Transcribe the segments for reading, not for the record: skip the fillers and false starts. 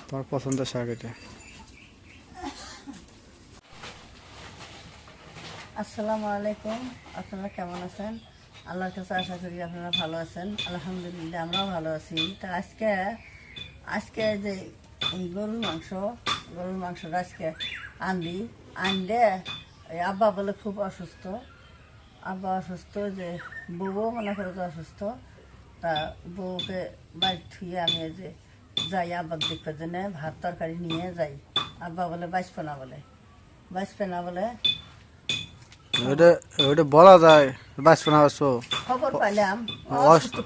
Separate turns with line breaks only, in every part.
তোমার পছন্দের শাক এটা।
আসসালামু আলাইকুম, আপনারা কেমন আছেন? আল্লাহর কাছে আশা করি আপনারা ভালো আছেন। আলহামদুলিল্লাহ আমরাও ভালো আছি। তা আজকে যে এই গরুর মাংসটা আজকে আনলে ওই আব্বা বলে খুব অসুস্থ। আব্বা অসুস্থ, যে বউও মনে করে যে অসুস্থ। তা বউকে বাড়ি থুয়ে আমি যে যাই আব্বার দেখবার জন্য ভাত তরকারি নিয়ে যাই। আব্বা বলে বাঁচবে না বলে
ওটা বলা যায় বাঁচবো না বাঁচবো।
খবর পাইলাম অসুস্থ,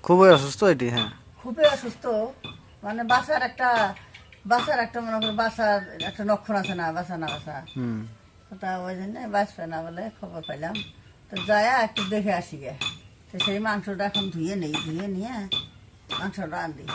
খুবই অসুস্থ এটি। হ্যাঁ,
খুবই অসুস্থ। মানে বাসার একটা মনে করো বাসার একটা লক্ষণ আছে না, বাসা না বাসা। তা ওই জন্য বাঁচবে না বলে খবর পাইলাম। তো যায়া একটু দেখে আসি গে। তো সেই মাংসটা এখন ধুয়ে নিয়ে মাংসটা আনলি।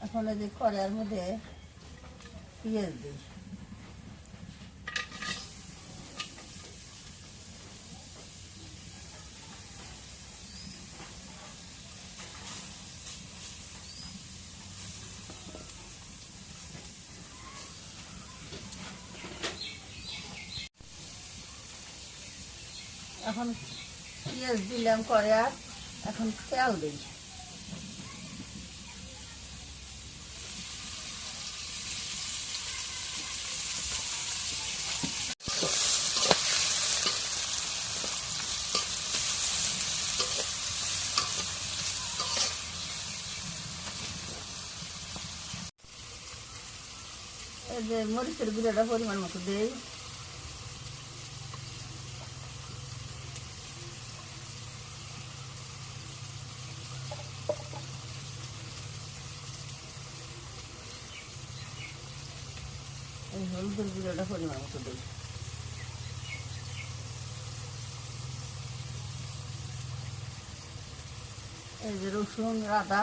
এখন এই যে কড়াইয়ের মধ্যে পেঁয়াজ দিই। এখন পেঁয়াজ দিলাম কড়াই, এখন তেল দিই। এই যে মরিচের গুঁড়োটা পরিমাণ মতো দেই। এই হলুদের গুঁড়োটা পরিমাণ মতো দিই। এই যে রসুন, আদা,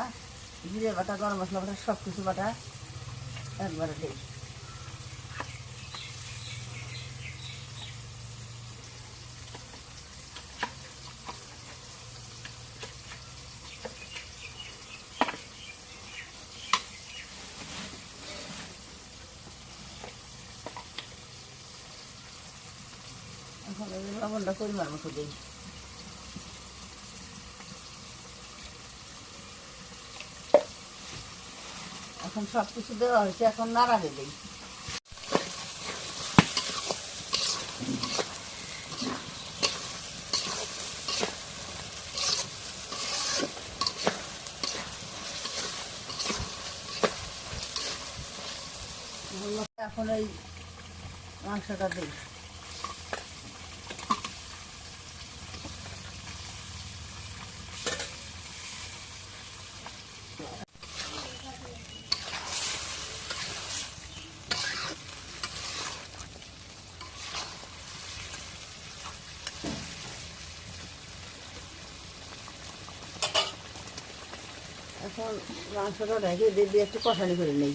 জিরে বাটা, গরম মশলা বাটা, সব কিছু বাটা একবারে দিই। এখন এই লবণটা পরিমাণ মতো দিই। এখন সব কিছু দেওয়া হয়েছে, এখন নাড়াতে দিই। এখন এই মাংসটা দিই। এখন মাংসটা ঢেকে দিয়ে একটু কষানি করে নেই।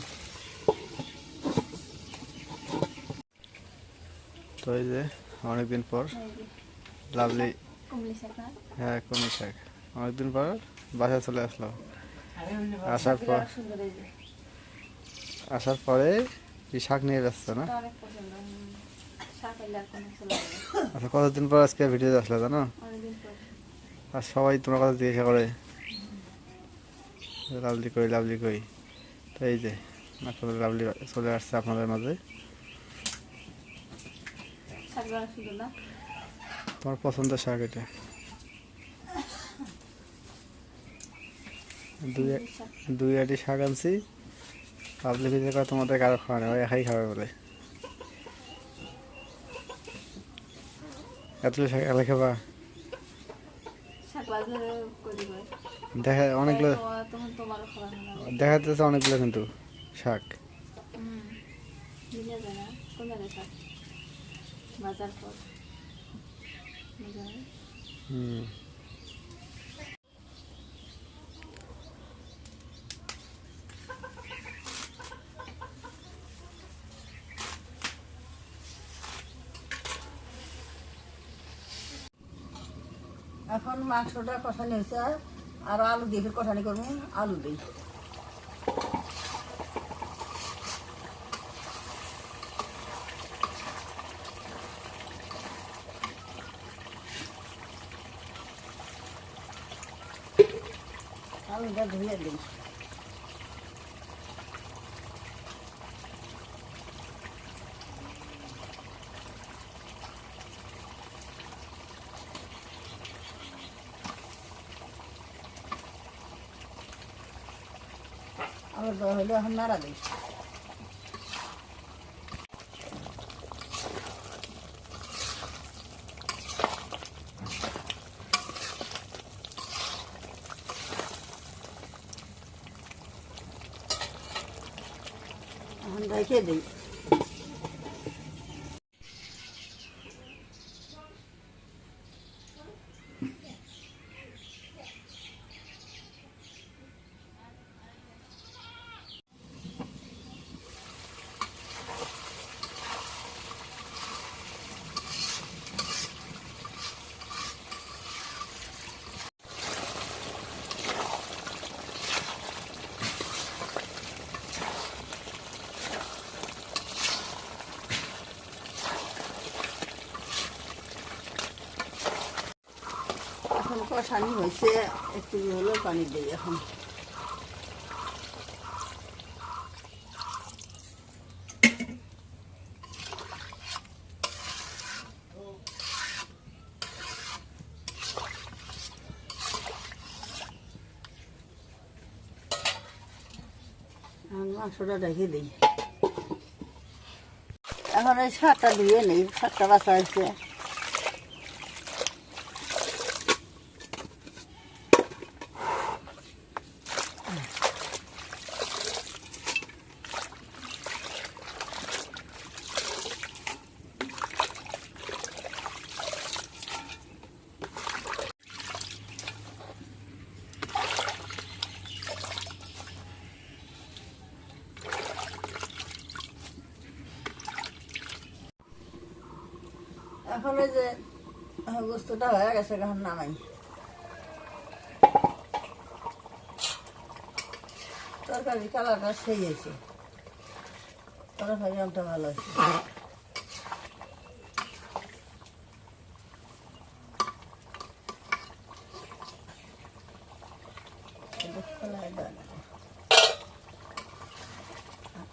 তো এই যে অনেকদিন পর লাভলি, হ্যাঁ কলমি শাক, অনেকদিন পর বাসায় চলে আসলো। আসার পরে এই শাক নিয়ে ব্যস্ত না? আচ্ছা, কতদিন পর আজকে ভিডিওতে আসলো জানো? আর সবাই তোমার কথা জিজ্ঞাসা করে লাভলি কই। তো এই যে আসলে লাভলি চলে আসছে আপনাদের মাঝে। তোমার পছন্দের শাক এটা। দুই আটি শাক আনছি। লাভলি ভিজে করে তোমাদের কারো খাওয়া নেই, ওই একাই খাবে বলে। এতগুলো শাক একা খাবা? দেখা অনেকগুলো দেখা যাচ্ছে অনেকগুলো কিন্তু শাক। হুম।
এখন মাংসটা কষানি হয়েছে, আর আলু দিয়ে ফের কষানি করবো, আলু দিই। আলুটা ধুয়ে দিই। আবার দেওয়া হইলে এখন নাড়া দিই। এখন রেখে দিই। এখন কষানি হয়েছে, একটু হলো পানি দিই এখন। এখন মাংসটা রেখে দিই। এখন এই শাকটা ধুয়ে নেই, শাকটা বাছা হয়েছে। এখন এই যে গোস্তটা হয়ে গেছে, এখন নামাই। তরকারির কালারটা সেই হয়েছে, তরকারি আমটা ভালো হয়েছে।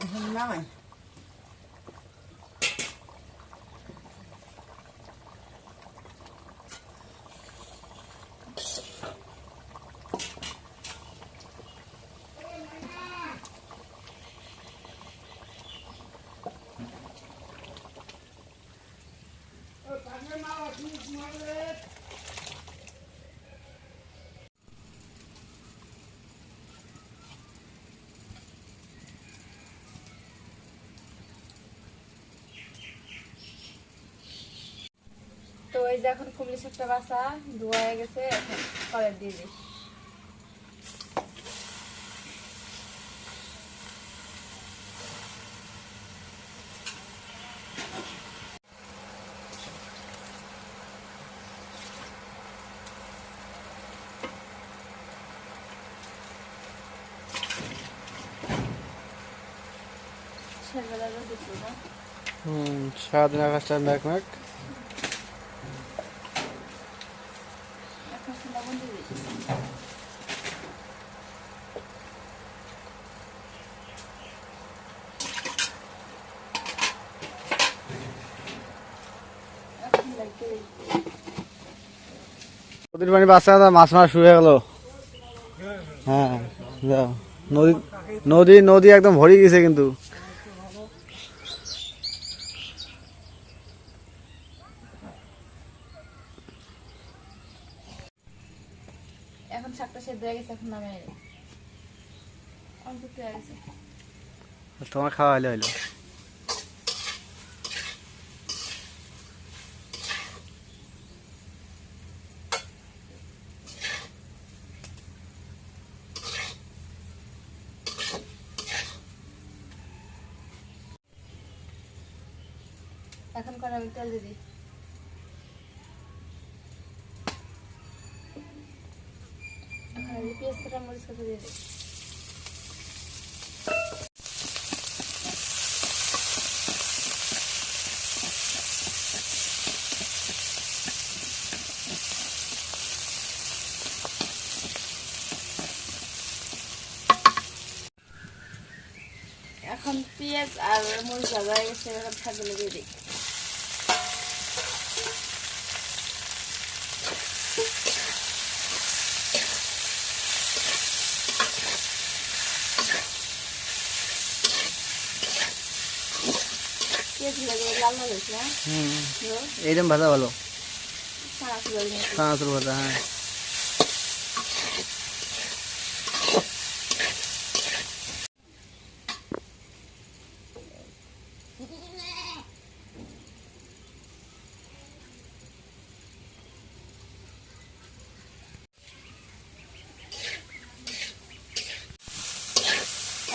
এখন নামাই।
তো এই যে এখন কুমড়ি শাকটা বাছা ধোয়া হয়ে গেছে, এখন কড়াই দিয়ে দিই।
সারাদিন আকাশটা ম্যাক ম্যাক। নদীর পানি বাচ্চা মাছ মারা শুরু হয়ে গেল। হ্যাঁ যাও, নদী নদী নদী একদম ভরে গেছে কিন্তু।
হয়ে গেছে, এখন নামে অল্প একটু হয়ে গেছে।
তোমার খাওয়া হলে হইলো।
এখন কড়াই তেল দিয়ে দিই। এখন এই যে পেঁয়াজ কাটা মরিচ কাটা দিয়ে দিই। এখন পেঁয়াজ আর মরিচ ভাজা হয়ে গেছে, এখন শাকগুলো দিয়ে দিই। পেঁয়াজগুলো লাল লাল হয়েছে, হ্যাঁ
এইরকম ভাজা ভালো,
চানাচুর
চানাচুর ভাজা। হ্যাঁ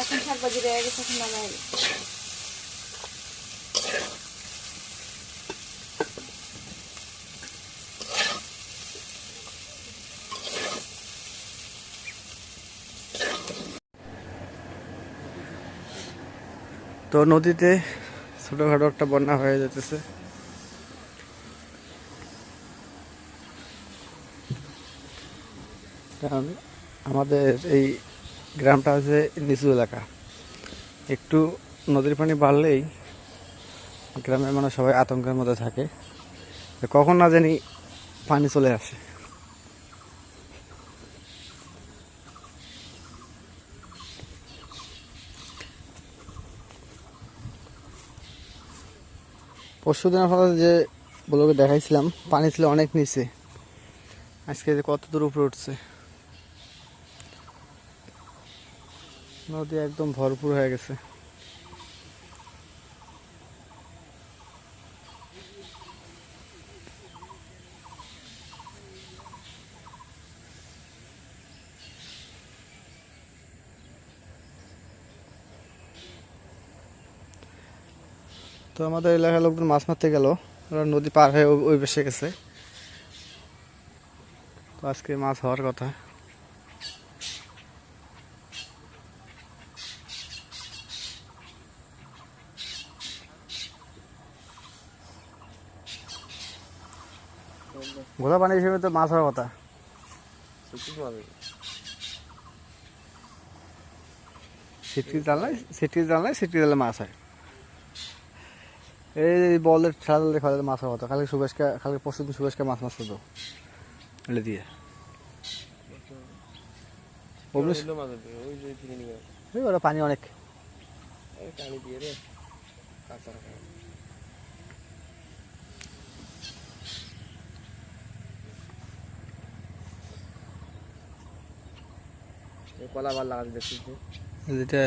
এখন শাক ভাজি রয়ে গেছে, এখন নামাই দিই।
তো নদীতে ছোটখাটো একটা বন্যা হয়ে যেতেছে। কারণ আমাদের এই গ্রামটা হচ্ছে নিচু এলাকা, একটু নদীর পানি বাড়লেই গ্রামের মানুষ সবাই আতঙ্কের মধ্যে থাকে, কখন না জানি পানি চলে আসে। পরশু দিনের ফলে যে ব্লগে দেখাইছিলাম পানি ছিল অনেক নিচে, আজকে যে কত দূর উপরে উঠছে, নদী একদম ভরপুর হয়ে গেছে। তো আমাদের এলাকার লোকজন মাছ মারতে গেল, ওরা নদী পার হয়ে ওই পাশে গেছে। তো আজকে মাছ হওয়ার কথা। ঘোলা পানি হিসেবে তো মাছ হওয়ার কথা। সিটকি জাল মাছ হয়। এই বলের ঠেলা জাল দিয়ে খাওয়া মাছ হওয়ার কথা। কালকে পরশু দিন সুবেশকে মাছ শুধু এলে দিয়ে ওরা পানি অনেক।
কলা ভাল লাগা দেখছি
যেটা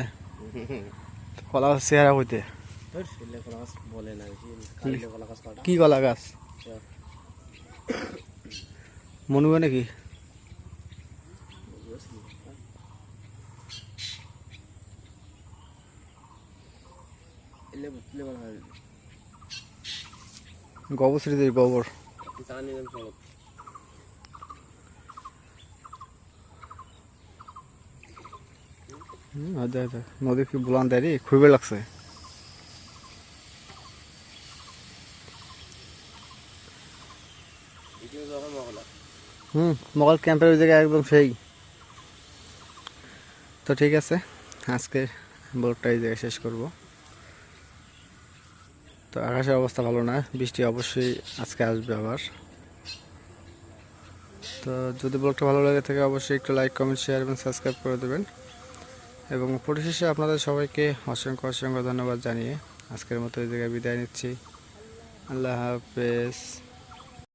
কলা চেহারা হইতে
কলা গাছ বলে না কলা গাছ কাটা
কি কলা গাছ মনে হয় নাকি? গোবর ছেড়ে দিই, গোবর নদী কি বুলান দেয় রে, খুবই লাগছে। মগল ক্যাম্পের ওই জায়গায় একদম সেই। তো ঠিক আছে, আজকে ব্লগটা এই জায়গায় শেষ করব। তো আকাশের অবস্থা ভালো না, বৃষ্টি অবশ্যই আজকে আসবে আবার। তো যদি ব্লগটা ভালো লাগে থাকে অবশ্যই একটু লাইক, কমেন্ট, শেয়ার এবং সাবস্ক্রাইব করে দেবেন। এবং পরিশেষে আপনাদের সবাইকে অসংখ্য অসংখ্য ধন্যবাদ জানিয়ে আজকের মতো এই জায়গায় বিদায় নিচ্ছি। আল্লাহ হাফেজ।